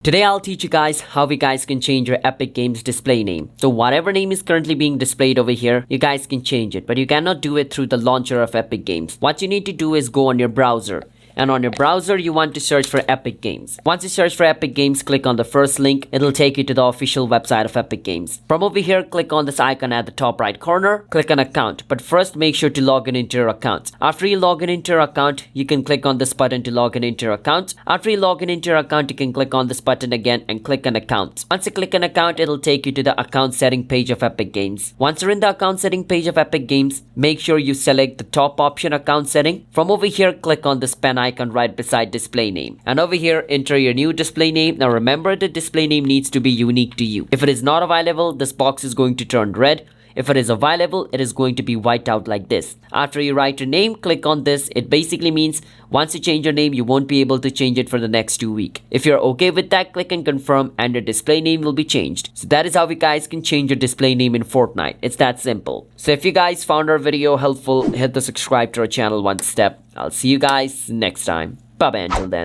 Today I'll teach you guys how you guys can change your Epic Games display name. So whatever name is currently being displayed over here, you guys can change it, but you cannot do it through the launcher of Epic Games. What you need to do is go on your browser. And on your browser, you want to search for Epic Games. Once you search for Epic Games, click on the first link. It'll take you to the official website of Epic Games. From over here, click on this icon at the top right corner. Click on account. But first, make sure to log in into your account. After you log in into your account, you can click on this button to log in into your account. After you log in into your account, you can click on this button again and click on account. Once you click on account, it'll take you to the account setting page of Epic Games. Once you're in the account setting page of Epic Games, make sure you select the top option account setting. From over here, click on this pen icon right beside display name, and over here enter your new display name. Now remember, the display name needs to be unique to you. If it is not available, this box is going to turn red. If it is available, it is going to be white out like this. After you write your name, click on this. It basically means once you change your name, you won't be able to change it for the next 2 weeks. If you're okay with that, click and confirm and your display name will be changed. So that is how you guys can change your display name in Fortnite. It's that simple. So if you guys found our video helpful, hit the subscribe to our channel one step. I'll see you guys next time. Bye bye until then.